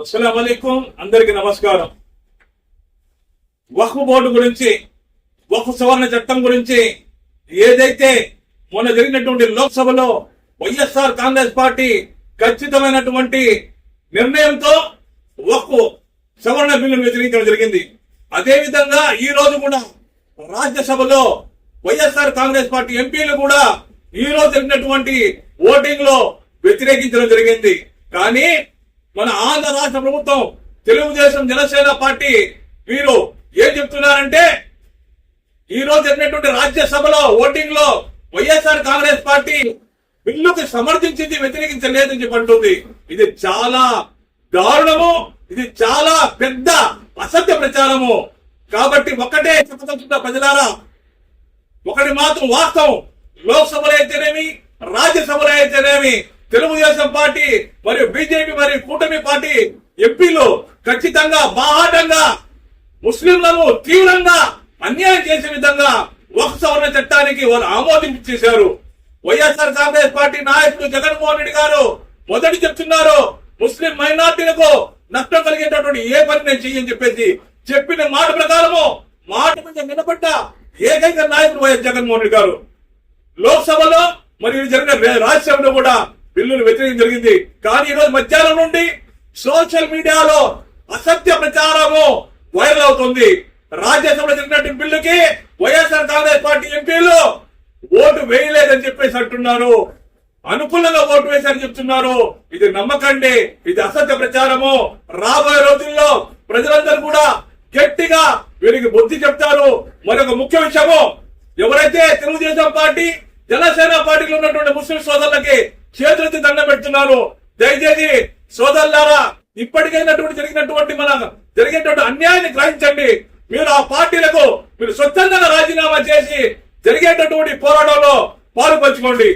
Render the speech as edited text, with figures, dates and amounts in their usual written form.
అస్సలాము అలైకుం, అందరికి నమస్కారం. వక్ఫ్ బోర్డు గురించి, వక్ఫ్ సవరణ చట్టం గురించి ఏదైతే మొన్న జరిగినటువంటి లోక్సభలో వైఎస్ఆర్ కాంగ్రెస్ పార్టీ ఖచ్చితమైనటువంటి నిర్ణయంతో వక్ఫ్ సవరణ బిల్లును వ్యతిరేకించడం జరిగింది. అదేవిధంగా ఈ రోజు కూడా రాజ్యసభలో వైఎస్ఆర్ కాంగ్రెస్ పార్టీ ఎంపీలు కూడా ఈ రోజు జరిగినటువంటి ఓటింగ్ లో వ్యతిరేకించడం జరిగింది. కానీ మన ఆంధ్ర రాష్ట్ర ప్రభుత్వం, తెలుగుదేశం జనసేన పార్టీ వీరు ఏం చెప్తున్నారంటే, ఈ రోజు జరిగినటువంటి రాజ్యసభలో ఓటింగ్ లో వైఎస్ఆర్ కాంగ్రెస్ పార్టీ బిల్లుకి సమర్థించింది, వ్యతిరేకించలేదని చెప్పి అంటుంది. ఇది చాలా దారుణము, ఇది చాలా పెద్ద అసత్య ప్రచారము. కాబట్టి ఒక్కటే చెప్పదలుచుకున్న ప్రజలారా, ఒకటి మాత్రం వాస్తవం, లోక్సభలో అయితేనేమి రాజ్యసభలో అయితేనేమి తెలుగుదేశం పార్టీ మరియు బీజేపీ మరియు కూటమి పార్టీ ఎంపీలు ఖచ్చితంగా బాహాటంగా ముస్లింలను తీవ్రంగా అన్యాయం చేసే విధంగా వక్ఫ్ సవరణ చట్టానికి వారు ఆమోదించేశారు. వైఎస్ఆర్ కాంగ్రెస్ పార్టీ నాయకులు జగన్మోహన్ రెడ్డి గారు మొదటి చెప్తున్నారు, ముస్లిం మైనార్టీలకు నష్టం కలిగేటటువంటి ఏ పని నేను చెయ్యని చెప్పేసి చెప్పిన మాట ప్రకారము మాట మీద నిలబడ్డ ఏకైక నాయకుడు వైఎస్ జగన్మోహన్ రెడ్డి గారు. లోక్సభలో మరియు జరిగిన రాజ్యసభలో కూడా బిల్లును వ్యతిరేకం జరిగింది. కానీ ఈ రోజు మధ్యాహ్నం నుండి సోషల్ మీడియాలో అసత్య ప్రచారము వైరల్ అవుతుంది. రాజ్యసభలో జరిగినటువంటి బిల్లుకి వైఎస్ఆర్ కాంగ్రెస్ పార్టీ ఎంపీలు ఓటు వేయలేదని చెప్పేసి అంటున్నారు, అనుకూలంగా ఓటు వేశారని చెప్తున్నారు. ఇది నమ్మకండి, ఇది అసత్య ప్రచారము. రాబోయే రోజుల్లో ప్రజలందరూ కూడా గట్టిగా వీరికి బుద్ధి చెప్తారు. మరొక ముఖ్య విషయము, ఎవరైతే తెలుగుదేశం పార్టీ జనసేన పార్టీలో ఉన్నటువంటి ముస్లిం సోదరులకి చేతులెత్తి దండం పెడుతున్నారు, దయచేసి సోదరులారా, ఇప్పటికైనటువంటి జరిగినటువంటి అన్యాయాన్ని గ్రహించండి. మీరు ఆ పార్టీలకు మీరు స్వచ్ఛందంగా రాజీనామా చేసి జరిగేటటువంటి పోరాటంలో పాలు పంచుకోండి.